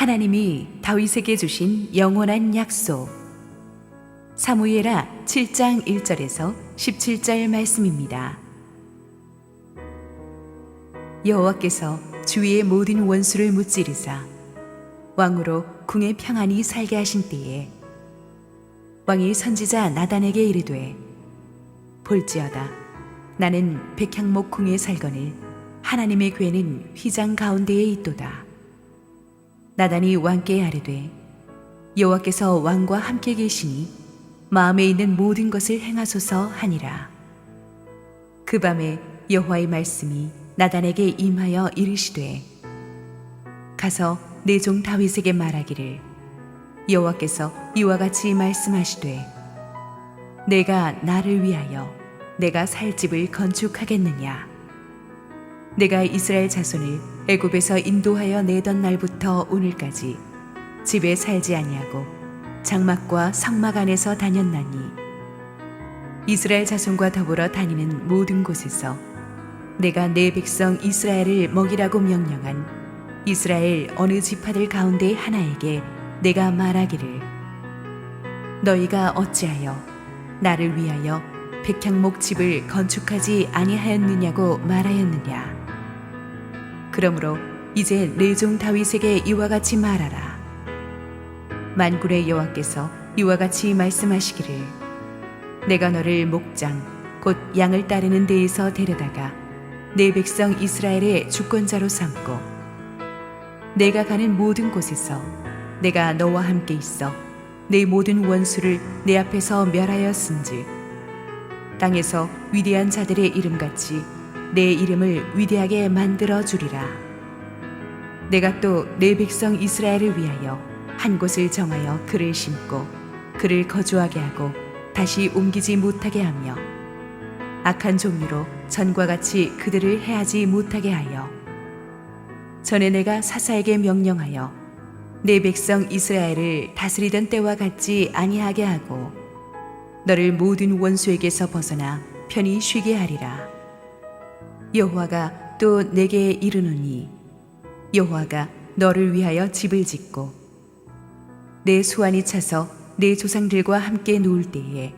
하나님이 다윗에게 주신 영원한 약속. 사무엘하 7장 1절에서 17절 말씀입니다. 여호와께서 주위의 모든 원수를 무찌르사 왕으로 궁에 평안히 살게 하신 때에 왕이 선지자 나단에게 이르되 볼지어다 나는 백향목 궁에 살거늘 하나님의 궤는 휘장 가운데에 있도다. 나단이 왕께 아뢰되 여호와께서 왕과 함께 계시니 마음에 있는 모든 것을 행하소서 하니라. 그 밤에 여호와의 말씀이 나단에게 임하여 이르시되 가서 내 종 다윗에게 말하기를 여호와께서 이와 같이 말씀하시되 내가 나를 위하여 내가 살 집을 건축하겠느냐. 내가 이스라엘 자손을 애굽에서 인도하여 내던 날부터 오늘까지 집에 살지 아니하고 장막과 성막 안에서 다녔나니 이스라엘 자손과 더불어 다니는 모든 곳에서 내가 내 백성 이스라엘을 먹이라고 명령한 이스라엘 어느 지파들 가운데 하나에게 내가 말하기를 너희가 어찌하여 나를 위하여 백향목 집을 건축하지 아니하였느냐고 말하였느냐. 그러므로 이제 내 종 다윗에게 이와 같이 말하라. 만군의 여호와께서 이와 같이 말씀하시기를 내가 너를 목장 곧 양을 따르는 데에서 데려다가 내 백성 이스라엘의 주권자로 삼고 내가 가는 모든 곳에서 내가 너와 함께 있어 내 모든 원수를 내 앞에서 멸하였은즉 땅에서 위대한 자들의 이름같이 내 이름을 위대하게 만들어 주리라. 내가 또 내 백성 이스라엘을 위하여 한 곳을 정하여 그를 심고 그를 거주하게 하고 다시 옮기지 못하게 하며 악한 종류로 전과 같이 그들을 해하지 못하게 하여 전에 내가 사사에게 명령하여 내 백성 이스라엘을 다스리던 때와 같지 아니하게 하고 너를 모든 원수에게서 벗어나 편히 쉬게 하리라. 여호와가 또 내게 이르노니 여호와가 너를 위하여 집을 짓고 내 수완이 차서 내 조상들과 함께 누울 때에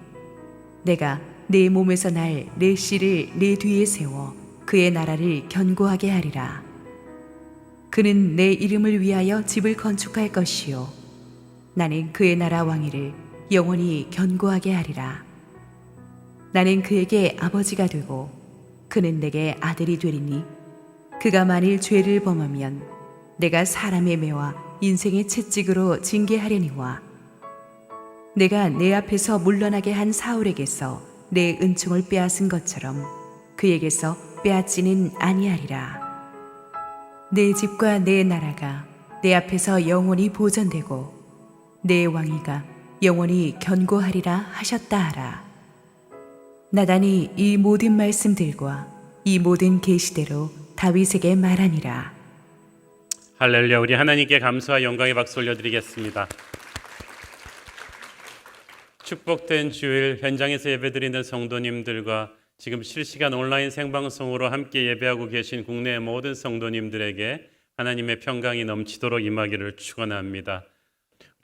내가 내 몸에서 날 내 씨를 내 뒤에 세워 그의 나라를 견고하게 하리라. 그는 내 이름을 위하여 집을 건축할 것이요 나는 그의 나라 왕위를 영원히 견고하게 하리라. 나는 그에게 아버지가 되고 그는 내게 아들이 되리니 그가 만일 죄를 범하면 내가 사람의 매와 인생의 채찍으로 징계하려니와 내가 내 앞에서 물러나게 한 사울에게서 내 은총을 빼앗은 것처럼 그에게서 빼앗지는 아니하리라. 내 집과 내 나라가 내 앞에서 영원히 보존되고 내 왕위가 영원히 견고하리라 하셨다 하라. 나단이 이 모든 말씀들과 이 모든 계시대로 다윗에게 말하니라. 할렐루야. 우리 하나님께 감사와 영광의 박수 올려드리겠습니다. 축복된 주일 현장에서 예배드리는 성도님들과 지금 실시간 온라인 생방송으로 함께 예배하고 계신 국내의 모든 성도님들에게 하나님의 평강이 넘치도록 임하기를 축원합니다.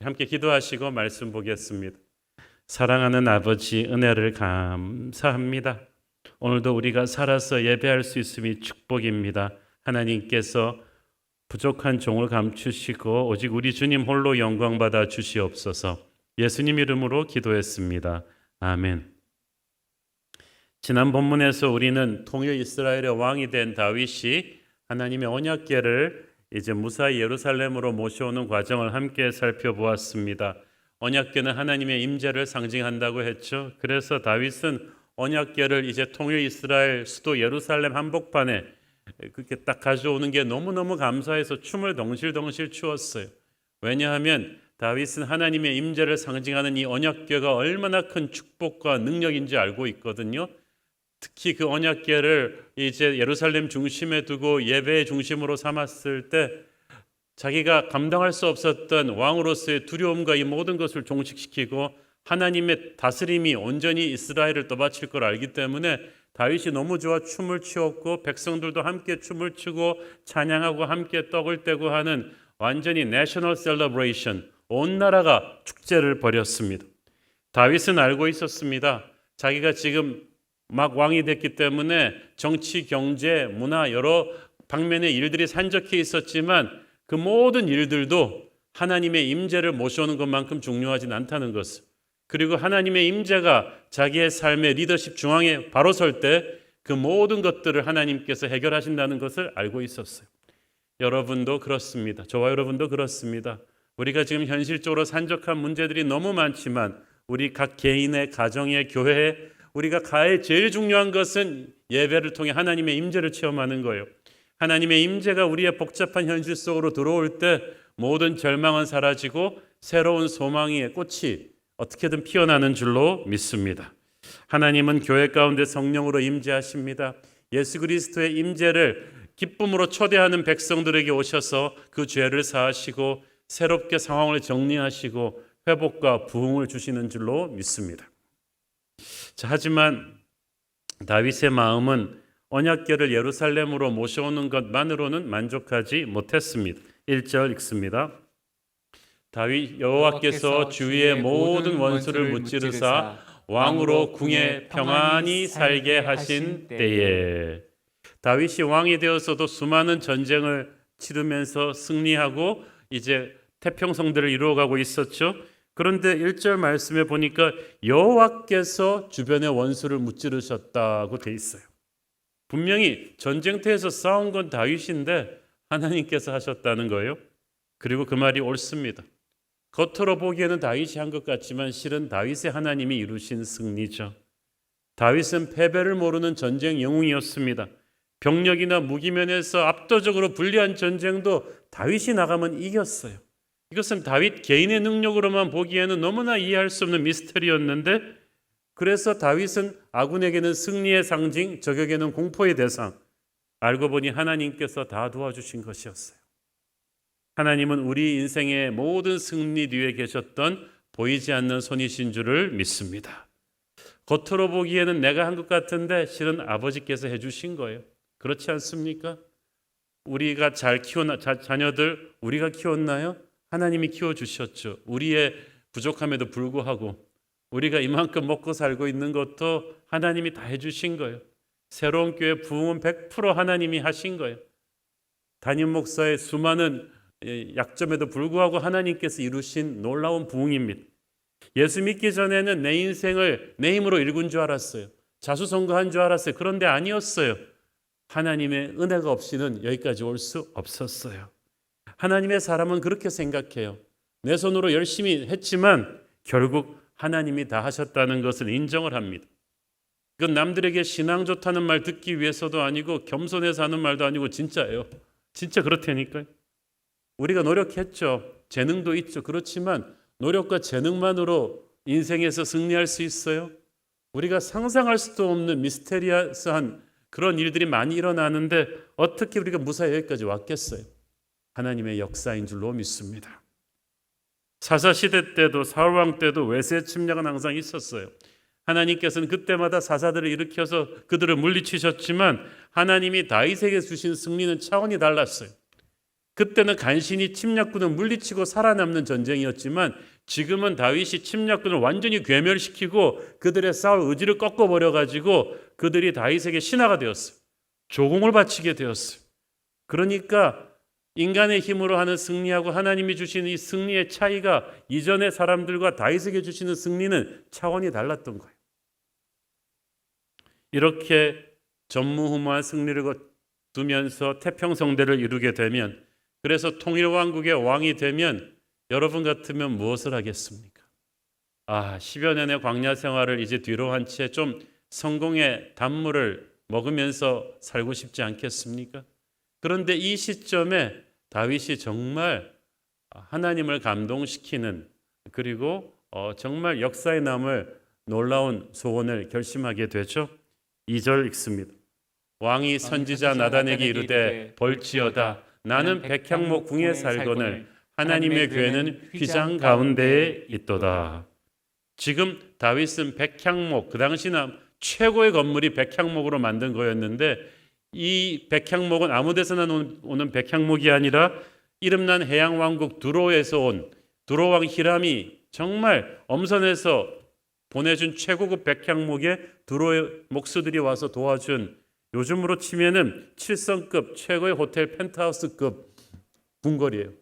함께 기도하시고 말씀 보겠습니다. 사랑하는 아버지, 은혜를 감사합니다. 오늘도 우리가 살아서 예배할 수 있음이 축복입니다. 하나님께서 부족한 종을 감추시고 오직 우리 주님 홀로 영광 받아 주시옵소서. 예수님 이름으로 기도했습니다. 아멘. 지난 본문에서 우리는 통일 이스라엘의 왕이 된 다윗이 하나님의 언약궤를 이제 무사히 예루살렘으로 모셔오는 과정을 함께 살펴보았습니다. 언약궤는 하나님의 임재를 상징한다고 했죠. 그래서 다윗은 언약궤를 이제 통일 이스라엘 수도 예루살렘 한복판에 그렇게 딱 가져오는 게 너무너무 감사해서 춤을 덩실덩실 추었어요. 왜냐하면 다윗은 하나님의 임재를 상징하는 이 언약궤가 얼마나 큰 축복과 능력인지 알고 있거든요. 특히 그 언약궤를 이제 예루살렘 중심에 두고 예배의 중심으로 삼았을 때 자기가 감당할 수 없었던 왕으로서의 두려움과 이 모든 것을 종식시키고 하나님의 다스림이 온전히 이스라엘을 떠받칠 걸 알기 때문에 다윗이 너무 좋아 춤을 추었고 백성들도 함께 춤을 추고 찬양하고 함께 떡을 떼고 하는 완전히 내셔널 셀러브레이션, 온 나라가 축제를 벌였습니다. 다윗은 알고 있었습니다. 자기가 지금 막 왕이 됐기 때문에 정치, 경제, 문화 여러 방면의 일들이 산적해 있었지만 그 모든 일들도 하나님의 임재를 모셔오는 것만큼 중요하진 않다는 것을, 그리고 하나님의 임재가 자기의 삶의 리더십 중앙에 바로 설 때 그 모든 것들을 하나님께서 해결하신다는 것을 알고 있었어요. 여러분도 그렇습니다. 저와 여러분도 그렇습니다. 우리가 지금 현실적으로 산적한 문제들이 너무 많지만 우리 각 개인의 가정의 교회에 우리가 제일 중요한 것은 예배를 통해 하나님의 임재를 체험하는 거예요. 하나님의 임재가 우리의 복잡한 현실 속으로 들어올 때 모든 절망은 사라지고 새로운 소망의 꽃이 어떻게든 피어나는 줄로 믿습니다. 하나님은 교회 가운데 성령으로 임재하십니다. 예수 그리스도의 임재를 기쁨으로 초대하는 백성들에게 오셔서 그 죄를 사하시고 새롭게 상황을 정리하시고 회복과 부흥을 주시는 줄로 믿습니다. 자, 하지만 다윗의 마음은 언약궤를 예루살렘으로 모셔오는 것만으로는 만족하지 못했습니다. 1절 읽습니다. 다윗 여호와께서 주위의 모든 원수를 무찌르사 왕으로 궁에 평안히 살게 하신 때에, 다윗이 왕이 되어서도 수많은 전쟁을 치르면서 승리하고 이제 태평성대를 이루어가고 있었죠. 그런데 1절 말씀에 보니까 여호와께서 주변의 원수를 무찌르셨다고 돼 있어요. 분명히 전쟁터에서 싸운 건 다윗인데 하나님께서 하셨다는 거예요. 그리고 그 말이 옳습니다. 겉으로 보기에는 다윗이 한 것 같지만 실은 다윗의 하나님이 이루신 승리죠. 다윗은 패배를 모르는 전쟁 영웅이었습니다. 병력이나 무기면에서 압도적으로 불리한 전쟁도 다윗이 나가면 이겼어요. 이것은 다윗 개인의 능력으로만 보기에는 너무나 이해할 수 없는 미스터리였는데, 그래서 다윗은 아군에게는 승리의 상징, 적에게는 공포의 대상, 알고 보니 하나님께서 다 도와주신 것이었어요. 하나님은 우리 인생의 모든 승리 뒤에 계셨던 보이지 않는 손이신 줄을 믿습니다. 겉으로 보기에는 내가 한 것 같은데 실은 아버지께서 해주신 거예요. 그렇지 않습니까? 우리가 잘 키운 자녀들 우리가 키웠나요? 하나님이 키워주셨죠. 우리의 부족함에도 불구하고 우리가 이만큼 먹고 살고 있는 것도 하나님이 다 해주신 거예요. 새로운 교회 부흥은 100% 하나님이 하신 거예요. 담임 목사의 수많은 약점에도 불구하고 하나님께서 이루신 놀라운 부흥입니다. 예수 믿기 전에는 내 인생을 내 힘으로 일군 줄 알았어요. 자수성가한 줄 알았어요. 그런데 아니었어요. 하나님의 은혜가 없이는 여기까지 올 수 없었어요. 하나님의 사람은 그렇게 생각해요. 내 손으로 열심히 했지만 결국 하나님이 다 하셨다는 것을 인정을 합니다. 그건 남들에게 신앙 좋다는 말 듣기 위해서도 아니고 겸손해서 하는 말도 아니고 진짜예요. 진짜 그렇다니까요. 우리가 노력했죠. 재능도 있죠. 그렇지만 노력과 재능만으로 인생에서 승리할 수 있어요? 우리가 상상할 수도 없는 미스테리어스한 그런 일들이 많이 일어나는데 어떻게 우리가 무사히 여기까지 왔겠어요? 하나님의 역사인 줄로 믿습니다. 사사시대 때도 사울왕 때도 외세 침략은 항상 있었어요. 하나님께서는 그때마다 사사들을 일으켜서 그들을 물리치셨지만 하나님이 다윗에게 주신 승리는 차원이 달랐어요. 그때는 간신히 침략군을 물리치고 살아남는 전쟁이었지만 지금은 다윗이 침략군을 완전히 괴멸시키고 그들의 싸울 의지를 꺾어버려가지고 그들이 다윗에게 신하가 되었어요. 조공을 바치게 되었어요. 그러니까 인간의 힘으로 하는 승리하고 하나님이 주시는 이 승리의 차이가 이전의 사람들과 다윗에게 주시는 승리는 차원이 달랐던 거예요. 이렇게 전무후무한 승리를 거두면서 태평성대를 이루게 되면, 그래서 통일왕국의 왕이 되면 여러분 같으면 무엇을 하겠습니까? 10여 년의 광야 생활을 이제 뒤로 한 채 좀 성공의 단물을 먹으면서 살고 싶지 않겠습니까? 그런데 이 시점에 다윗이 정말 하나님을 감동시키는, 그리고 정말 역사에 남을 놀라운 소원을 결심하게 되죠. 2절 읽습니다. 왕이 선지자 나단에게 이르되 볼지어다 나는 백향목 궁에 살거늘 하나님의 교회는 휘장 가운데에 있도다. 지금 다윗은 백향목, 그 당시나 최고의 건물이 백향목으로 만든 거였는데 이 백향목은 아무 데서나 오는 백향목이 아니라 이름난 해양왕국 두로에서 온 두로왕 히람이 정말 엄선해서 보내준 최고급 백향목에 두로의 목수들이 와서 도와준, 요즘으로 치면은 7성급 최고의 호텔 펜트하우스급 궁궐이에요.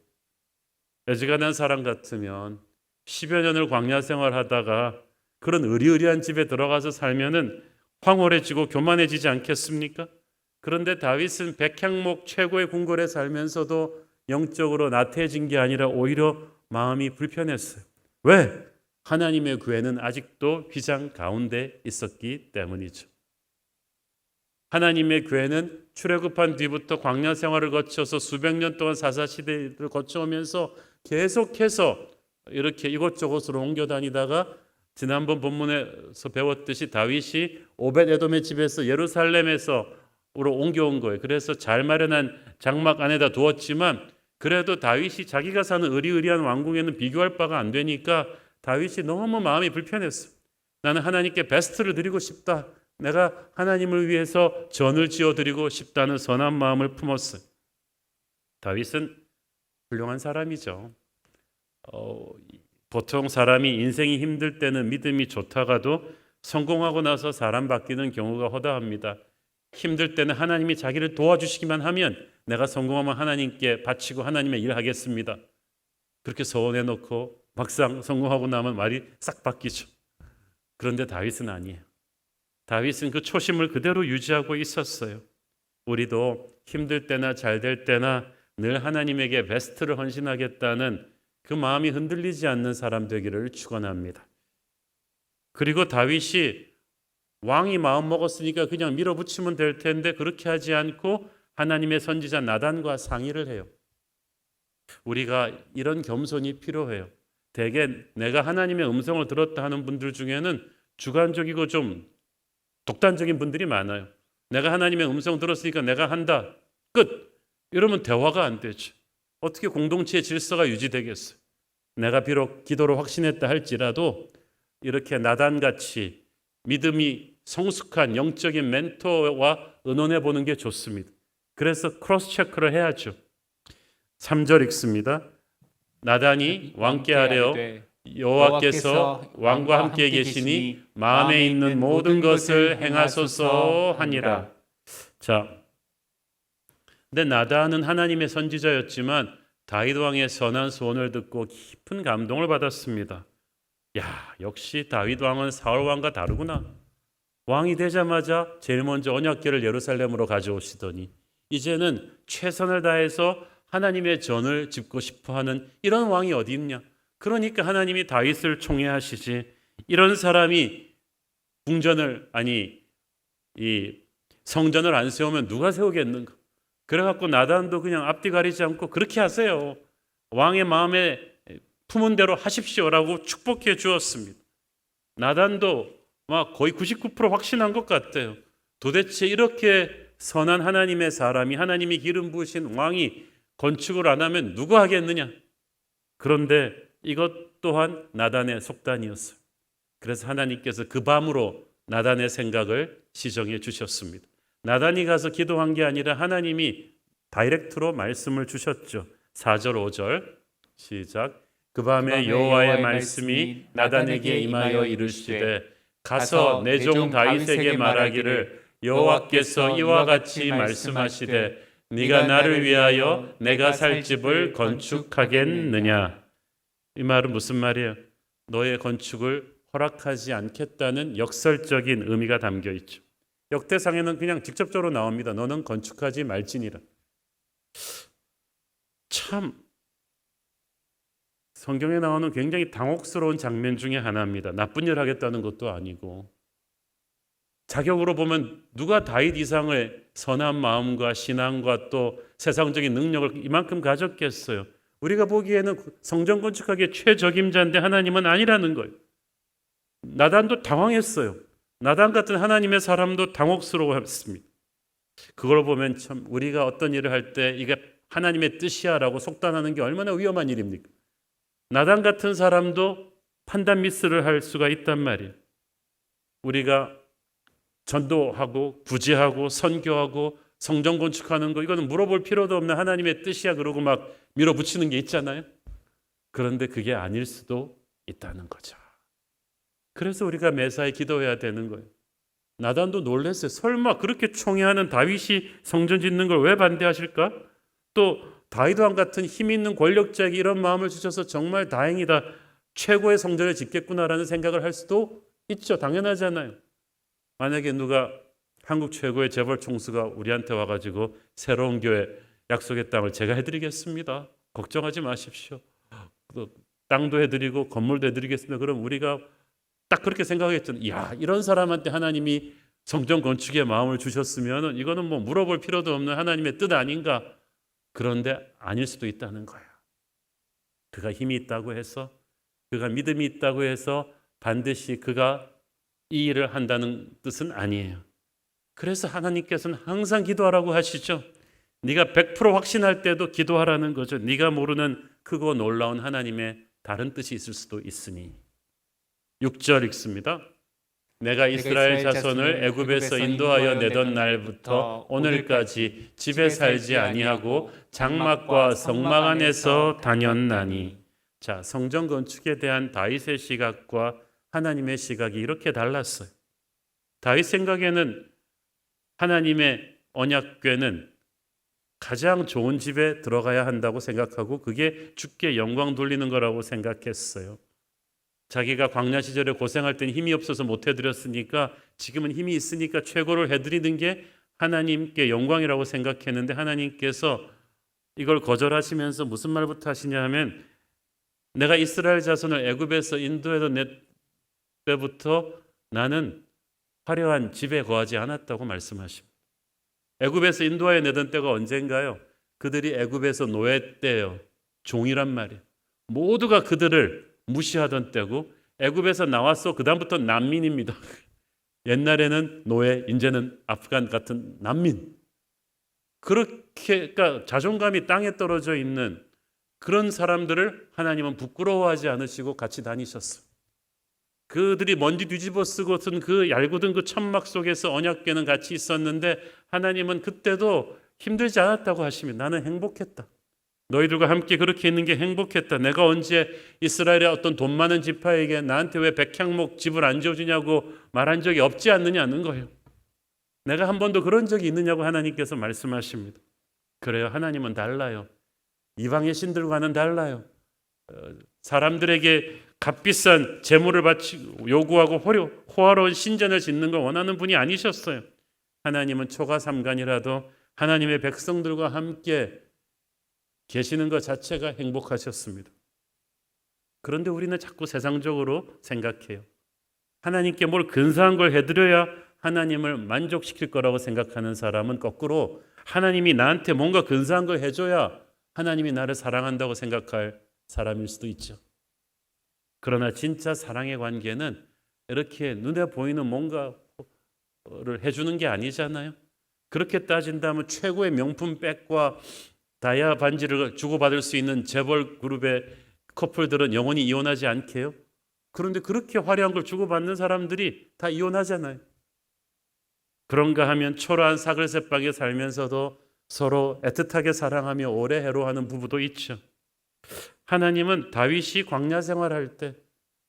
애지간한 사람 같으면 10여 년을 광야 생활하다가 그런 의리의리한 집에 들어가서 살면은 황홀해지고 교만해지지 않겠습니까? 그런데 다윗은 백향목 최고의 궁궐에 살면서도 영적으로 나태해진 게 아니라 오히려 마음이 불편했어요. 왜? 하나님의 구애는 아직도 휘장 가운데 있었기 때문이죠. 하나님의 구애는 출애굽한 뒤부터 광야 생활을 거쳐서 수백 년 동안 사사시대를 거쳐오면서 계속해서 이렇게 이곳저곳으로 옮겨 다니다가 지난번 본문에서 배웠듯이 다윗이 오벳에돔의 집에서 예루살렘에서 옮겨온 거예요. 그래서 잘 마련한 장막 안에다 두었지만 그래도 다윗이 자기가 사는 의리의리한 왕궁에는 비교할 바가 안 되니까 다윗이 너무 마음이 불편했어. 나는 하나님께 베스트를 드리고 싶다. 내가 하나님을 위해서 전을 지어드리고 싶다는 선한 마음을 품었어요. 다윗은 훌륭한 사람이죠. 보통 사람이 인생이 힘들 때는 믿음이 좋다가도 성공하고 나서 사람 바뀌는 경우가 허다합니다. 힘들 때는 하나님이 자기를 도와주시기만 하면 내가 성공하면 하나님께 바치고 하나님의 일을 하겠습니다. 그렇게 서원해놓고 막상 성공하고 나면 말이 싹 바뀌죠. 그런데 다윗은 아니에요. 다윗은 그 초심을 그대로 유지하고 있었어요. 우리도 힘들 때나 잘 될 때나 늘 하나님에게 베스트를 헌신하겠다는 그 마음이 흔들리지 않는 사람 되기를 축원합니다. 그리고 다윗이 왕이 마음 먹었으니까 그냥 밀어붙이면 될 텐데 그렇게 하지 않고 하나님의 선지자 나단과 상의를 해요. 우리가 이런 겸손이 필요해요. 대개 내가 하나님의 음성을 들었다 하는 분들 중에는 주관적이고 좀 독단적인 분들이 많아요. 내가 하나님의 음성 들었으니까 내가 한다. 끝. 이러면 대화가 안 되죠. 어떻게 공동체의 질서가 유지되겠어요? 내가 비록 기도로 확신했다 할지라도 이렇게 나단같이 믿음이 성숙한 영적인 멘토와 의논해 보는 게 좋습니다. 그래서 크로스 체크를 해야죠. 3절 읽습니다. 나단이 왕께 아뢰어 여호와께서 왕과 함께 계시니 마음에 있는 모든 것을 행하소서 하니라. 자, 근데 나단은 하나님의 선지자였지만 다윗 왕의 선한 소원을 듣고 깊은 감동을 받았습니다. 야, 역시 다윗 왕은 사울 왕과 다르구나. 왕이 되자마자 제일 먼저 언약궤를 예루살렘으로 가져오시더니 이제는 최선을 다해서 하나님의 전을 짚고 싶어하는 이런 왕이 어디 있냐. 그러니까 하나님이 다윗을 총애하시지. 이런 사람이 이 성전을 안 세우면 누가 세우겠는가. 그래갖고 나단도 그냥 앞뒤 가리지 않고 그렇게 하세요. 왕의 마음에 품은 대로 하십시오라고 축복해 주었습니다. 나단도 막 거의 99% 확신한 것 같아요. 도대체 이렇게 선한 하나님의 사람이, 하나님이 기름 부으신 왕이 건축을 안 하면 누가 하겠느냐. 그런데 이것 또한 나단의 속단이었어요. 그래서 하나님께서 그 밤으로 나단의 생각을 시정해 주셨습니다. 나단이 가서 기도한 게 아니라 하나님이 다이렉트로 말씀을 주셨죠. 4절 5절 시작. 그 밤에 여호와의 말씀이 나단에게 임하여 이르시되 가서 내 종 다윗에게 말하기를 여호와께서 이와 같이 말씀하시되 네가 나를 위하여 내가 살 집을 건축하겠느냐. 이 말은 무슨 말이에요? 너의 건축을 허락하지 않겠다는 역설적인 의미가 담겨 있죠. 역대상에는 그냥 직접적으로 나옵니다. 너는 건축하지 말지니라. 참 성경에 나오는 굉장히 당혹스러운 장면 중에 하나입니다. 나쁜 일 하겠다는 것도 아니고 자격으로 보면 누가 다윗 이상의 선한 마음과 신앙과 또 세상적인 능력을 이만큼 가졌겠어요. 우리가 보기에는 성전 건축하기에 최적임자인데 하나님은 아니라는 거예요. 나단도 당황했어요. 나단 같은 하나님의 사람도 당혹스러워했습니다. 그걸 보면 참 우리가 어떤 일을 할 때 이게 하나님의 뜻이야라고 속단하는 게 얼마나 위험한 일입니까? 나단 같은 사람도 판단 미스를 할 수가 있단 말이에요. 우리가 전도하고 구제하고 선교하고 성전 건축하는 거 이거는 물어볼 필요도 없는 하나님의 뜻이야 그러고 막 밀어붙이는 게 있잖아요. 그런데 그게 아닐 수도 있다는 거죠. 그래서 우리가 매사에 기도해야 되는 거예요. 나단도 놀랐어요. 설마 그렇게 총애하는 다윗이 성전 짓는 걸 왜 반대하실까? 또 다윗 왕 같은 힘 있는 권력자에게 이런 마음을 주셔서 정말 다행이다. 최고의 성전을 짓겠구나라는 생각을 할 수도 있죠. 당연하잖아요. 만약에 누가 한국 최고의 재벌 총수가 우리한테 와가지고 새로운 교회 약속의 땅을 제가 해드리겠습니다. 걱정하지 마십시오. 땅도 해드리고 건물도 해드리겠습니다. 그럼 우리가 딱 그렇게 생각했잖아요. 이야, 이런 사람한테 하나님이 성전 건축의 마음을 주셨으면 이거는 뭐 물어볼 필요도 없는 하나님의 뜻 아닌가. 그런데 아닐 수도 있다는 거예요. 그가 힘이 있다고 해서, 그가 믿음이 있다고 해서 반드시 그가 이 일을 한다는 뜻은 아니에요. 그래서 하나님께서는 항상 기도하라고 하시죠. 네가 100% 확신할 때도 기도하라는 거죠. 네가 모르는 크고 놀라운 하나님의 다른 뜻이 있을 수도 있으니. 6절 읽습니다. 내가 이스라엘 자손을 애굽에서 인도하여 내던 날부터 오늘까지 집에 살지 아니하고 장막과 성막 안에서 다녔나니. 자, 성전 건축에 대한 다윗의 시각과 하나님의 시각이 이렇게 달랐어요. 다윗 생각에는 하나님의 언약궤는 가장 좋은 집에 들어가야 한다고 생각하고 그게 주께 영광 돌리는 거라고 생각했어요. 자기가 광야 시절에 고생할 때는 힘이 없어서 못 해드렸으니까 지금은 힘이 있으니까 최고를 해드리는 게 하나님께 영광이라고 생각했는데 하나님께서 이걸 거절하시면서 무슨 말부터 하시냐 하면 내가 이스라엘 자손을 애굽에서 인도해던 때부터 나는 화려한 집에 거하지 않았다고 말씀하십니다. 애굽에서 인도하여 내던 때가 언젠가요? 그들이 애굽에서 노예 때예요. 종이란 말이에요. 모두가 그들을 무시하던 때고 애굽에서 나왔어. 그 다음부터 난민입니다. 옛날에는 노예, 이제는 아프간 같은 난민. 그렇게 그러니까 자존감이 땅에 떨어져 있는 그런 사람들을 하나님은 부끄러워하지 않으시고 같이 다니셨어요. 그들이 먼지 뒤집어 쓰고 쓴 그 얄궂은 그 천막 속에서 언약궤는 같이 있었는데 하나님은 그때도 힘들지 않았다고 하시면 나는 행복했다. 너희들과 함께 그렇게 있는 게 행복했다. 내가 언제 이스라엘의 어떤 돈 많은 지파에게 나한테 왜 백향목 집을 안 지어주냐고 말한 적이 없지 않느냐는 거예요. 내가 한 번도 그런 적이 있느냐고 하나님께서 말씀하십니다. 그래요. 하나님은 달라요. 이방의 신들과는 달라요. 사람들에게 값비싼 재물을 바치고 요구하고 호화로운 신전을 짓는 걸 원하는 분이 아니셨어요. 하나님은 초가삼간이라도 하나님의 백성들과 함께 계시는 것 자체가 행복하셨습니다. 그런데 우리는 자꾸 세상적으로 생각해요. 하나님께 뭘 근사한 걸 해드려야 하나님을 만족시킬 거라고 생각하는 사람은 거꾸로 하나님이 나한테 뭔가 근사한 걸 해줘야 하나님이 나를 사랑한다고 생각할 사람일 수도 있죠. 그러나 진짜 사랑의 관계는 이렇게 눈에 보이는 뭔가를 해주는 게 아니잖아요. 그렇게 따진다면 최고의 명품 백과 다이아 반지를 주고받을 수 있는 재벌 그룹의 커플들은 영원히 이혼하지 않게요? 그런데 그렇게 화려한 걸 주고받는 사람들이 다 이혼하잖아요. 그런가 하면 초라한 사글세박에 살면서도 서로 애틋하게 사랑하며 오래 해로하는 부부도 있죠. 하나님은 다윗이 광야 생활할 때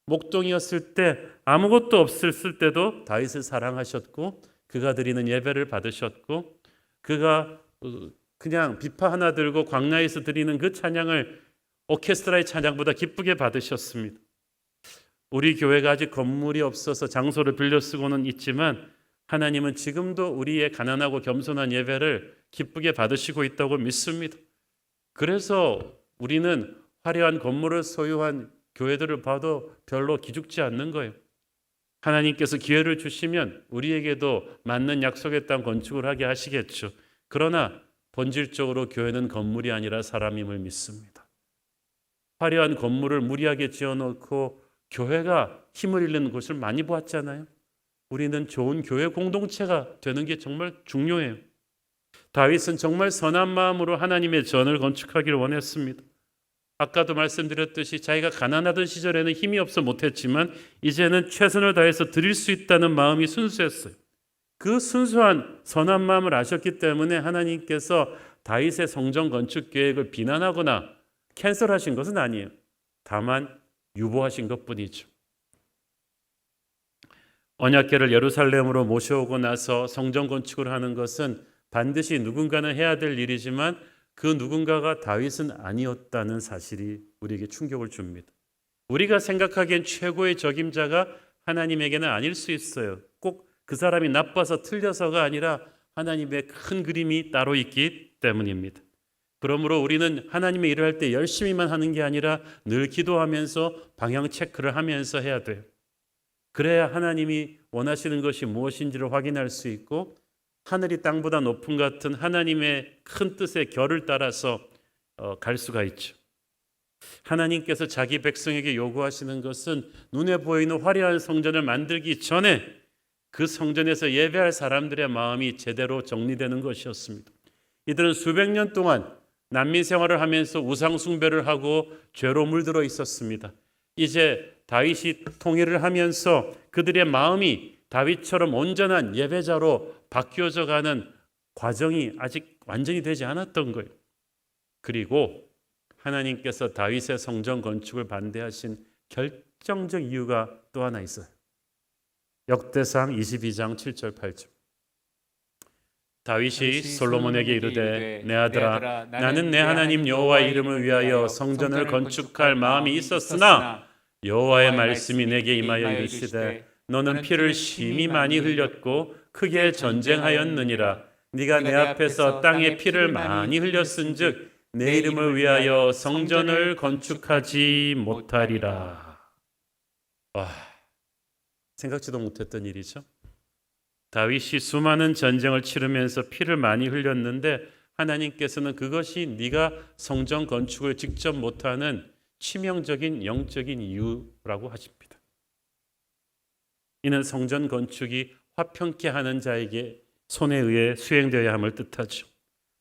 목동이었을 때 아무것도 없었을 때도 다윗을 사랑하셨고 그가 드리는 예배를 받으셨고 그가 그냥 비파 하나 들고 광야에서 드리는 그 찬양을 오케스트라의 찬양보다 기쁘게 받으셨습니다. 우리 교회가 아직 건물이 없어서 장소를 빌려 쓰고는 있지만 하나님은 지금도 우리의 가난하고 겸손한 예배를 기쁘게 받으시고 있다고 믿습니다. 그래서 우리는 화려한 건물을 소유한 교회들을 봐도 별로 기죽지 않는 거예요. 하나님께서 기회를 주시면 우리에게도 맞는 약속의 땅 건축을 하게 하시겠죠. 그러나 본질적으로 교회는 건물이 아니라 사람임을 믿습니다. 화려한 건물을 무리하게 지어놓고 교회가 힘을 잃는 곳을 많이 보았잖아요. 우리는 좋은 교회 공동체가 되는 게 정말 중요해요. 다윗은 정말 선한 마음으로 하나님의 전을 건축하기를 원했습니다. 아까도 말씀드렸듯이 자기가 가난하던 시절에는 힘이 없어 못했지만 이제는 최선을 다해서 드릴 수 있다는 마음이 순수했어요. 그 순수한 선한 마음을 아셨기 때문에 하나님께서 다윗의 성전 건축 계획을 비난하거나 캔슬하신 것은 아니에요. 다만 유보하신 것뿐이죠. 언약궤를 예루살렘으로 모셔오고 나서 성전 건축을 하는 것은 반드시 누군가는 해야 될 일이지만 그 누군가가 다윗은 아니었다는 사실이 우리에게 충격을 줍니다. 우리가 생각하기엔 최고의 적임자가 하나님에게는 아닐 수 있어요. 꼭 그 사람이 나빠서 틀려서가 아니라 하나님의 큰 그림이 따로 있기 때문입니다. 그러므로 우리는 하나님의 일을 할 때 열심히만 하는 게 아니라 늘 기도하면서 방향 체크를 하면서 해야 돼요. 그래야 하나님이 원하시는 것이 무엇인지를 확인할 수 있고 하늘이 땅보다 높은 같은 하나님의 큰 뜻의 결을 따라서 갈 수가 있죠. 하나님께서 자기 백성에게 요구하시는 것은 눈에 보이는 화려한 성전을 만들기 전에 그 성전에서 예배할 사람들의 마음이 제대로 정리되는 것이었습니다. 이들은 수백 년 동안 난민 생활을 하면서 우상 숭배를 하고 죄로 물들어 있었습니다. 이제 다윗이 통일을 하면서 그들의 마음이 다윗처럼 온전한 예배자로 바뀌어져 가는 과정이 아직 완전히 되지 않았던 거예요. 그리고 하나님께서 다윗의 성전 건축을 반대하신 결정적 이유가 또 하나 있어요. 역대상 22장 7절 8절. 다윗이 솔로몬에게 이르되 내 아들아 나는 내 하나님 여호와의 이름을 위하여 성전을 건축할 마음이 있었으나 여호와의 말씀이 내게 임하여 이르시되 너는 피를 심히 많이 흘렸고 크게 전쟁하였느니라. 네가 내 앞에서 땅에 피를 많이 흘렸은즉 내 이름을 위하여 성전을 건축하지 못하리라. 와, 생각지도 못했던 일이죠. 다윗이 수많은 전쟁을 치르면서 피를 많이 흘렸는데 하나님께서는 그것이 네가 성전 건축을 직접 못하는 치명적인 영적인 이유라고 하십니다. 이는 성전 건축이 화평케 하는 자에게 손에 의해 수행되어야 함을 뜻하죠.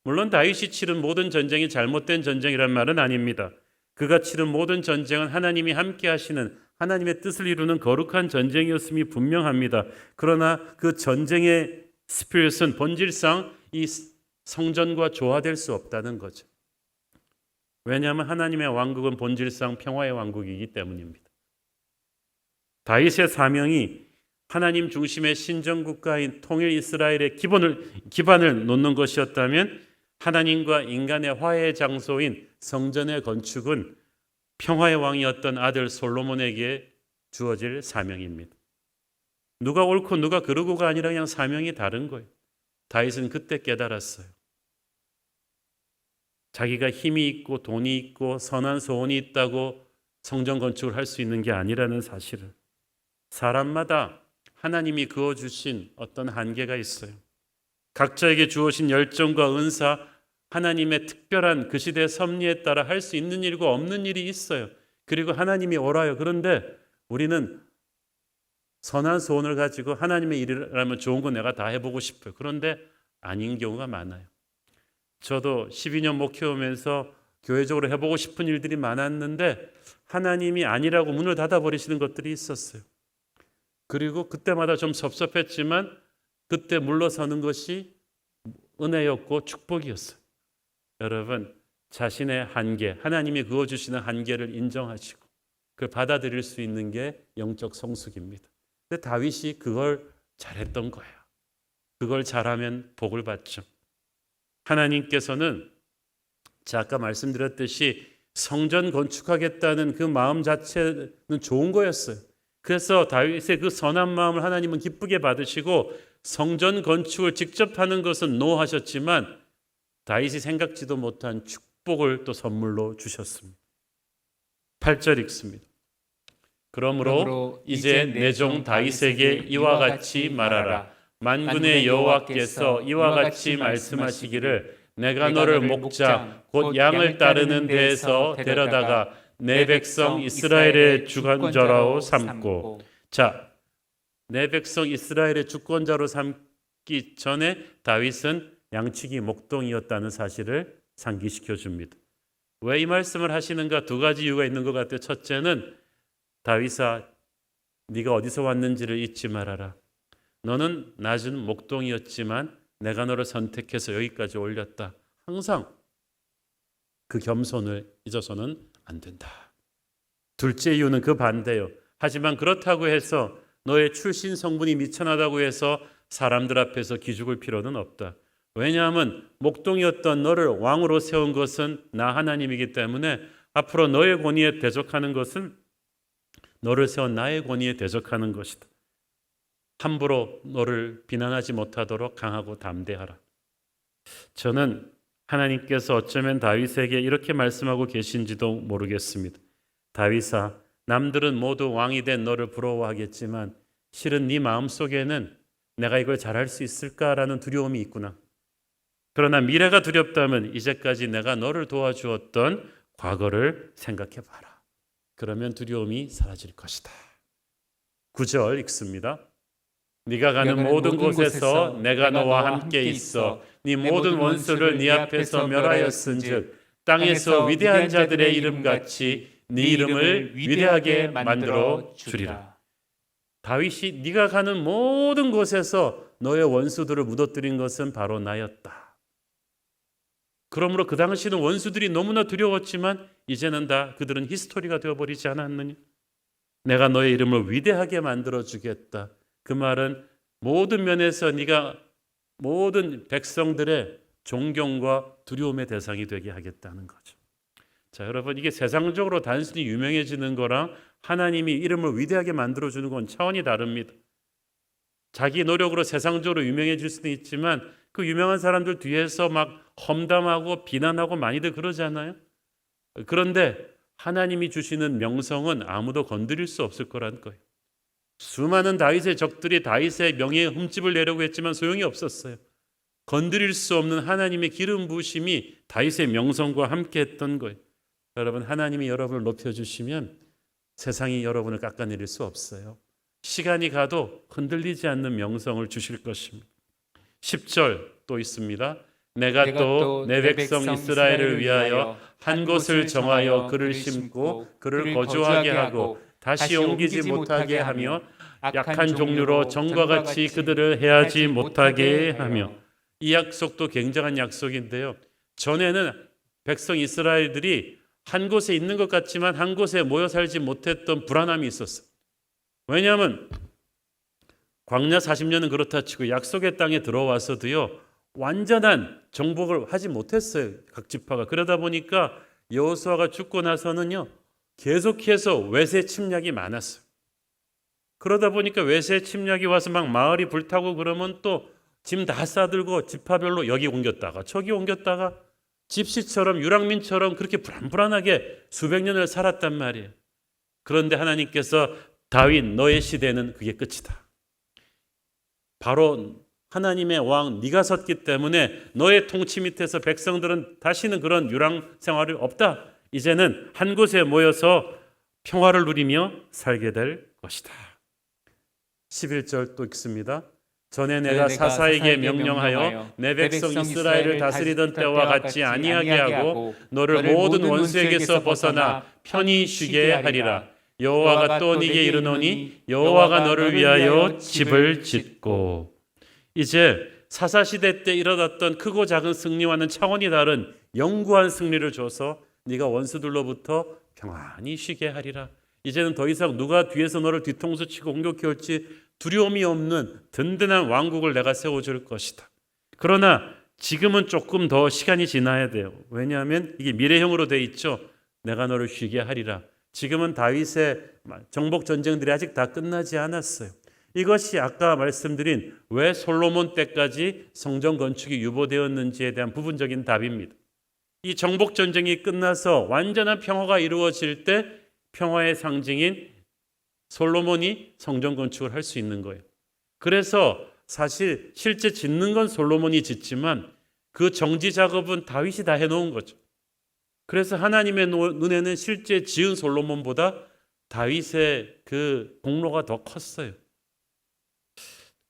물론 다윗이 치른 모든 전쟁이 잘못된 전쟁이란 말은 아닙니다. 그가 치른 모든 전쟁은 하나님이 함께 하시는 하나님의 뜻을 이루는 거룩한 전쟁이었음이 분명합니다. 그러나 그 전쟁의 스피릿은 본질상 이 성전과 조화될 수 없다는 거죠. 왜냐하면 하나님의 왕국은 본질상 평화의 왕국이기 때문입니다. 다윗의 사명이 하나님 중심의 신정국가인 통일 이스라엘의 기반을 놓는 것이었다면 하나님과 인간의 화해의 장소인 성전의 건축은 평화의 왕이었던 아들 솔로몬에게 주어질 사명입니다. 누가 옳고 누가 그르고가 아니라 그냥 사명이 다른 거예요. 다윗은 그때 깨달았어요. 자기가 힘이 있고 돈이 있고 선한 소원이 있다고 성전 건축을 할 수 있는 게 아니라는 사실을. 사람마다 하나님이 그어주신 어떤 한계가 있어요. 각자에게 주어진 열정과 은사, 하나님의 특별한 그 시대의 섭리에 따라 할 수 있는 일과 없는 일이 있어요. 그리고 하나님이 옳아요. 그런데 우리는 선한 소원을 가지고 하나님의 일이라면 좋은 거 내가 다 해보고 싶어요. 그런데 아닌 경우가 많아요. 저도 12년 목회하면서 교회적으로 해보고 싶은 일들이 많았는데 하나님이 아니라고 문을 닫아버리시는 것들이 있었어요. 그리고 그때마다 좀 섭섭했지만 그때 물러서는 것이 은혜였고 축복이었어요. 여러분, 자신의 한계, 하나님이 그어주시는 한계를 인정하시고 그걸 받아들일 수 있는 게 영적 성숙입니다. 근데 다윗이 그걸 잘했던 거예요. 그걸 잘하면 복을 받죠. 하나님께서는 아까 말씀드렸듯이 성전 건축하겠다는 그 마음 자체는 좋은 거였어요. 그래서 다윗의 그 선한 마음을 하나님은 기쁘게 받으시고 성전 건축을 직접 하는 것은 노하셨지만 다윗이 생각지도 못한 축복을 또 선물로 주셨습니다. 8절 읽습니다. 그러므로 이제 내 종 다윗에게 이와 같이 말하라. 만군의 여호와께서 이와 같이 말씀하시기를 내가 너를 목자 곧 양을 따르는 데에서 데려다가 내 백성 이스라엘의 주권자로 삼고. 자, 내 백성 이스라엘의 주권자로 삼기 전에 다윗은 양치기 목동이었다는 사실을 상기시켜 줍니다. 왜 이 말씀을 하시는가? 두 가지 이유가 있는 것 같아요. 첫째는 다윗아, 네가 어디서 왔는지를 잊지 말아라. 너는 낮은 목동이었지만 내가 너를 선택해서 여기까지 올렸다. 항상 그 겸손을 잊어서는 안 된다. 둘째 이유는 그 반대요. 하지만 그렇다고 해서 너의 출신 성분이 미천하다고 해서 사람들 앞에서 기죽을 필요는 없다. 왜냐하면 목동이었던 너를 왕으로 세운 것은 나 하나님이기 때문에 앞으로 너의 권위에 대적하는 것은 너를 세운 나의 권위에 대적하는 것이다. 함부로 너를 비난하지 못하도록 강하고 담대하라. 저는 하나님께서 어쩌면 다윗에게 이렇게 말씀하고 계신지도 모르겠습니다. 다윗아, 남들은 모두 왕이 된 너를 부러워하겠지만 실은 네 마음속에는 내가 이걸 잘할 수 있을까라는 두려움이 있구나. 그러나 미래가 두렵다면 이제까지 내가 너를 도와주었던 과거를 생각해 봐라. 그러면 두려움이 사라질 것이다. 9절 읽습니다. 네가 가는 모든 곳에서 내가 너와 함께 있어 네 모든 원수를 네 앞에서 멸하였은즉 땅에서 위대한 자들의 이름같이 네 이름을 위대하게 만들어 주리라. 다윗이 네가 가는 모든 곳에서 너의 원수들을 무너뜨린 것은 바로 나였다. 그러므로 그 당시는 원수들이 너무나 두려웠지만 이제는 다 그들은 히스토리가 되어버리지 않았느냐. 내가 너의 이름을 위대하게 만들어주겠다. 그 말은 모든 면에서 네가 모든 백성들의 존경과 두려움의 대상이 되게 하겠다는 거죠. 자, 여러분, 이게 세상적으로 단순히 유명해지는 거랑 하나님이 이름을 위대하게 만들어주는 건 차원이 다릅니다. 자기 노력으로 세상적으로 유명해질 수는 있지만 그 유명한 사람들 뒤에서 막 험담하고 비난하고 많이들 그러잖아요. 그런데 하나님이 주시는 명성은 아무도 건드릴 수 없을 거라는 거예요. 수많은 다윗의 적들이 다윗의 명예에 흠집을 내려고 했지만 소용이 없었어요. 건드릴 수 없는 하나님의 기름 부으심이 다윗의 명성과 함께 했던 거예요. 여러분, 하나님이 여러분을 높여주시면 세상이 여러분을 깎아내릴 수 없어요. 시간이 가도 흔들리지 않는 명성을 주실 것입니다. 10절 또 있습니다. 내가 또 내 백성 이스라엘을 위하여 한 곳을 정하여 그를 심고 그를 거주하게 하고 다시 옮기지 못하게 하며 약한 종류로 전과 같이 그들을 해하지 못하게 하며. 이 약속도 굉장한 약속인데요. 전에는 백성 이스라엘들이 한 곳에 있는 것 같지만 한 곳에 모여 살지 못했던 불안함이 있었어요. 왜냐하면 광야 40년은 그렇다 치고 약속의 땅에 들어와서도요, 완전한 정복을 하지 못했어요. 각 지파가. 그러다 보니까 여호수아가 죽고 나서는요, 계속해서 외세 침략이 많았어요. 그러다 보니까 외세 침략이 와서 막 마을이 불타고 그러면 또 짐 다 싸들고 지파별로 여기 옮겼다가 저기 옮겼다가 집시처럼 유랑민처럼 그렇게 불안불안하게 수백 년을 살았단 말이에요. 그런데 하나님께서 다윗 너의 시대는 그게 끝이다. 바로 하나님의 왕 네가 섰기 때문에 너의 통치 밑에서 백성들은 다시는 그런 유랑 생활이 없다. 이제는 한 곳에 모여서 평화를 누리며 살게 될 것이다. 11절 또 읽습니다. 전에 내가 사사에게 명령하여 내 백성 이스라엘을 다스리던 때와 같이 아니하게 하고 너를 모든 원수에게서 벗어나 편히 쉬게 하리라. 여호와가 또 네게 이르노니 여호와가 너를 위하여 집을 짓고. 이제 사사시대 때 일어났던 크고 작은 승리와는 차원이 다른 영구한 승리를 줘서 네가 원수들로부터 평안히 쉬게 하리라. 이제는 더 이상 누가 뒤에서 너를 뒤통수 치고 공격해 올지 두려움이 없는 든든한 왕국을 내가 세워줄 것이다. 그러나 지금은 조금 더 시간이 지나야 돼요. 왜냐하면 이게 미래형으로 돼 있죠. 내가 너를 쉬게 하리라. 지금은 다윗의 정복 전쟁들이 아직 다 끝나지 않았어요. 이것이 아까 말씀드린 왜 솔로몬 때까지 성전 건축이 유보되었는지에 대한 부분적인 답입니다. 이 정복 전쟁이 끝나서 완전한 평화가 이루어질 때 평화의 상징인 솔로몬이 성전 건축을 할 수 있는 거예요. 그래서 사실 실제 짓는 건 솔로몬이 짓지만 그 정지 작업은 다윗이 다 해놓은 거죠. 그래서 하나님의 눈에는 실제 지은 솔로몬보다 다윗의 그 공로가 더 컸어요.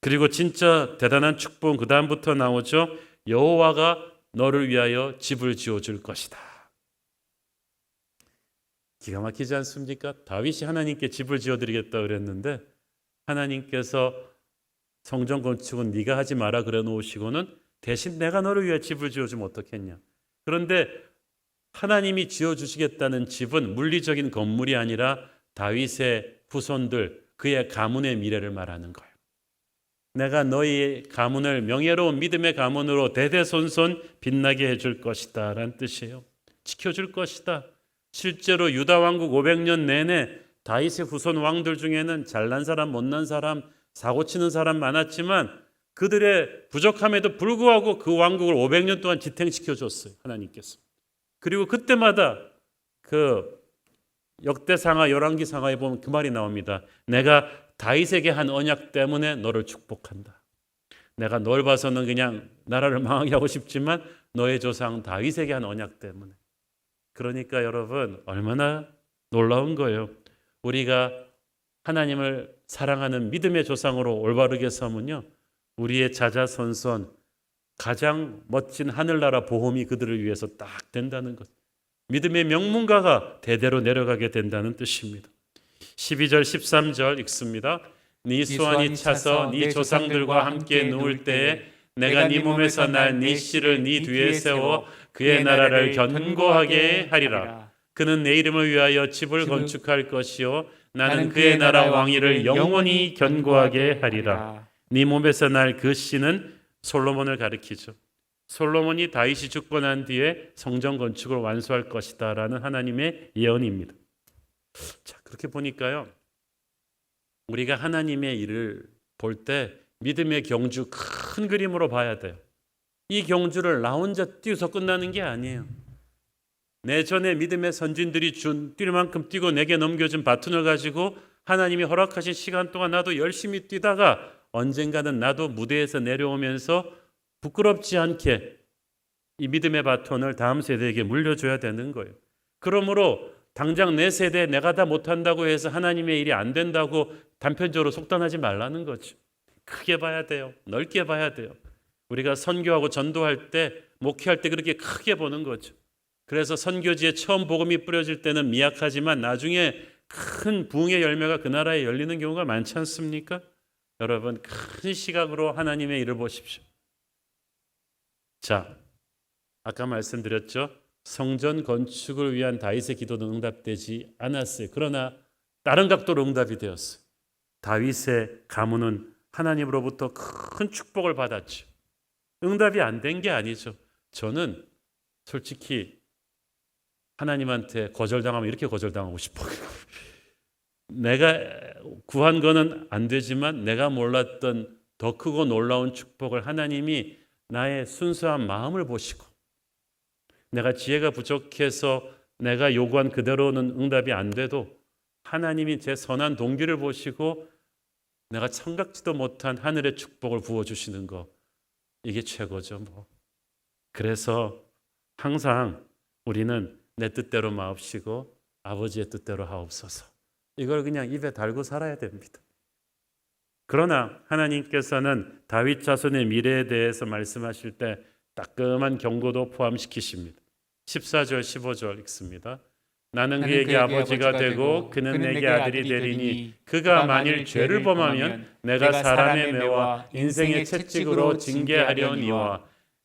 그리고 진짜 대단한 축복은 그 다음부터 나오죠. 여호와가 너를 위하여 집을 지어줄 것이다. 기가 막히지 않습니까? 다윗이 하나님께 집을 지어드리겠다 그랬는데 하나님께서 성전 건축은 네가 하지 마라 그래 놓으시고는 대신 내가 너를 위해 집을 지어주면 어떻겠냐. 그런데 하나님이 지어주시겠다는 집은 물리적인 건물이 아니라 다윗의 후손들, 그의 가문의 미래를 말하는 거예요. 내가 너희 가문을 명예로운 믿음의 가문으로 대대손손 빛나게 해줄 것이다 라는 뜻이에요. 지켜줄 것이다. 실제로 유다 왕국 500년 내내 다윗의 후손 왕들 중에는 잘난 사람, 못난 사람, 사고치는 사람 많았지만 그들의 부족함에도 불구하고 그 왕국을 500년 동안 지탱시켜줬어요. 하나님께서. 그리고 그때마다 그 역대상하 열왕기상하에 보면 그 말이 나옵니다. 내가 다윗에게 한 언약 때문에 너를 축복한다. 내가 널 봐서는 그냥 나라를 망하게 하고 싶지만 너의 조상 다윗에게 한 언약 때문에. 그러니까 여러분 얼마나 놀라운 거예요. 우리가 하나님을 사랑하는 믿음의 조상으로 올바르게 서면요, 우리의 자자손손 가장 멋진 하늘나라 보험이 그들을 위해서 딱 된다는 것. 믿음의 명문가가 대대로 내려가게 된다는 뜻입니다. 12절 13절 읽습니다. 네 수완이 차서 네 조상들과 함께 누울 때에 내가 네 몸에서 난 네 씨를 네 뒤에 세워 그의 나라를 견고하게 하리라. 그는 내 이름을 위하여 집을 건축할 것이요 나는 그의 나라 왕위를 영원히 견고하게 하리라. 네 몸에서 날 그 씨는 솔로몬을 가리키죠. 솔로몬이 다윗이 죽고 난 뒤에 성전 건축을 완수할 것이다 라는 하나님의 예언입니다. 자, 그렇게 보니까요, 우리가 하나님의 일을 볼 때 믿음의 경주 큰 그림으로 봐야 돼요. 이 경주를 나 혼자 뛰어서 끝나는 게 아니에요. 내 전에 믿음의 선진들이 뛸 만큼 뛰고 내게 넘겨준 바톤을 가지고 하나님이 허락하신 시간 동안 나도 열심히 뛰다가 언젠가는 나도 무대에서 내려오면서 부끄럽지 않게 이 믿음의 바톤을 다음 세대에게 물려줘야 되는 거예요. 그러므로 당장 내 세대에 내가 다 못한다고 해서 하나님의 일이 안 된다고 단편적으로 속단하지 말라는 거죠. 크게 봐야 돼요. 넓게 봐야 돼요. 우리가 선교하고 전도할 때, 목회할 때 그렇게 크게 보는 거죠. 그래서 선교지에 처음 복음이 뿌려질 때는 미약하지만 나중에 큰 부흥의 열매가 그 나라에 열리는 경우가 많지 않습니까? 여러분, 큰 시각으로 하나님의 일을 보십시오. 자, 아까 말씀드렸죠. 성전 건축을 위한 다윗의 기도는 응답되지 않았어요. 그러나 다른 각도로 응답이 되었어요. 다윗의 가문은 하나님으로부터 큰 축복을 받았죠. 응답이 안 된 게 아니죠. 저는 솔직히 하나님한테 거절당하면 이렇게 거절당하고 싶어요. 내가 구한 거는 안 되지만 내가 몰랐던 더 크고 놀라운 축복을 하나님이 나의 순수한 마음을 보시고, 내가 지혜가 부족해서 내가 요구한 그대로는 응답이 안 돼도 하나님이 제 선한 동기를 보시고 내가 생각지도 못한 하늘의 축복을 부어주시는 거, 이게 최고죠. 그래서 항상 우리는 내 뜻대로 마옵시고 아버지의 뜻대로 하옵소서, 이걸 그냥 입에 달고 살아야 됩니다. 그러나 하나님께서는 다윗 자손의 미래에 대해서 말씀하실 때 따끔한 경고도 포함시키십니다. 14절 15절 읽습니다. 나는 그에게 아버지가 되고 그는 내게 아들이 되리니 그가 만일 죄를 범하면 내가 사람의 매와 인생의 채찍으로 징계하려니와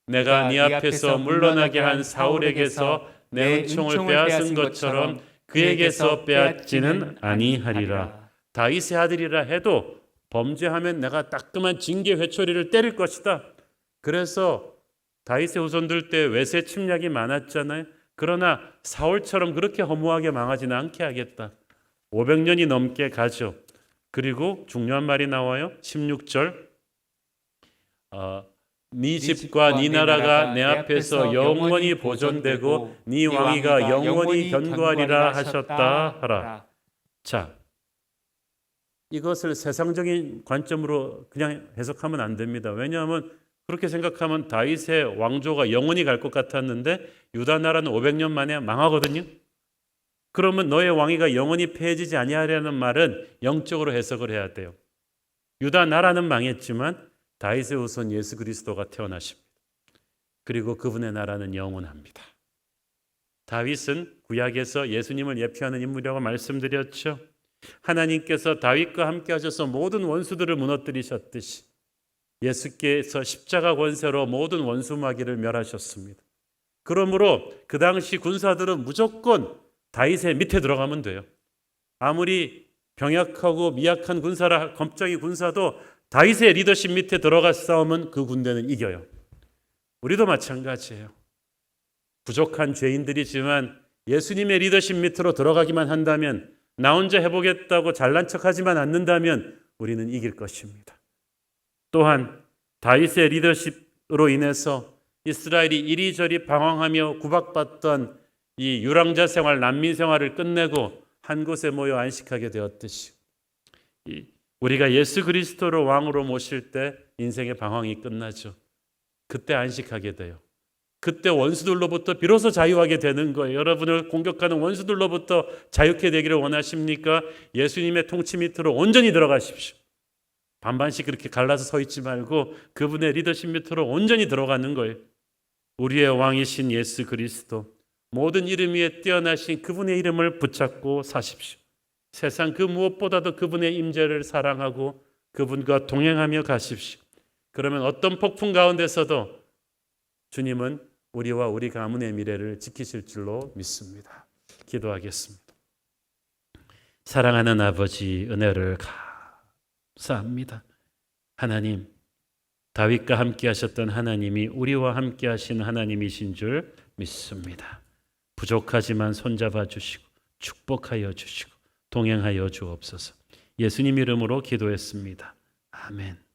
내가 네 앞에서 물러나게 한 사울에게서 내 은총을 빼앗은 것처럼 그에게서 빼앗지는 아니하리라. 다윗의 아들이라 해도 범죄하면 내가 따끔한 징계 회초리를 때릴 것이다. 그래서 다윗의 후손들 때 외세 침략이 많았잖아요. 그러나 사울처럼 그렇게 허무하게 망하지는 않게 하겠다. 500년이 넘게 가죠. 그리고 중요한 말이 나와요. 16절 네 집과 네 나라가 내 앞에서 영원히 보존되고 네 왕위가 영원히 견고하리라 하셨다 하라. 자, 이것을 세상적인 관점으로 그냥 해석하면 안 됩니다. 왜냐하면 그렇게 생각하면 다윗의 왕조가 영원히 갈 것 같았는데 유다 나라는 500년 만에 망하거든요. 그러면 너의 왕위가 영원히 폐해지지 아니하리라는 말은 영적으로 해석을 해야 돼요. 유다 나라는 망했지만 다윗의 후손 예수 그리스도가 태어나십니다. 그리고 그분의 나라는 영원합니다. 다윗은 구약에서 예수님을 예표하는 인물이라고 말씀드렸죠. 하나님께서 다윗과 함께 하셔서 모든 원수들을 무너뜨리셨듯이 예수께서 십자가 권세로 모든 원수 마귀를 멸하셨습니다. 그러므로 그 당시 군사들은 무조건 다윗의 밑에 들어가면 돼요. 아무리 병약하고 미약한 군사라 겁쟁이 군사도 다윗의 리더십 밑에 들어가 싸우면 그 군대는 이겨요. 우리도 마찬가지예요. 부족한 죄인들이지만 예수님의 리더십 밑으로 들어가기만 한다면, 나 혼자 해보겠다고 잘난 척하지만 않는다면 우리는 이길 것입니다. 또한 다윗의 리더십으로 인해서 이스라엘이 이리저리 방황하며 구박받던 이 유랑자 생활, 난민 생활을 끝내고 한 곳에 모여 안식하게 되었듯이, 우리가 예수 그리스도를 왕으로 모실 때 인생의 방황이 끝나죠. 그때 안식하게 돼요. 그때 원수들로부터 비로소 자유하게 되는 거예요. 여러분을 공격하는 원수들로부터 자유케 되기를 원하십니까? 예수님의 통치 밑으로 온전히 들어가십시오. 반반씩 그렇게 갈라서 서 있지 말고 그분의 리더십 밑으로 온전히 들어가는 거예요. 우리의 왕이신 예수 그리스도, 모든 이름 위에 뛰어나신 그분의 이름을 붙잡고 사십시오. 세상 그 무엇보다도 그분의 임재를 사랑하고 그분과 동행하며 가십시오. 그러면 어떤 폭풍 가운데서도 주님은 우리와 우리 가문의 미래를 지키실 줄로 믿습니다. 기도하겠습니다. 사랑하는 아버지, 은혜를 감사합니다. 하나님, 다윗과 함께 하셨던 하나님이 우리와 함께 하신 하나님이신 줄 믿습니다. 부족하지만 손잡아 주시고 축복하여 주시고 동행하여 주옵소서. 예수님 이름으로 기도했습니다. 아멘.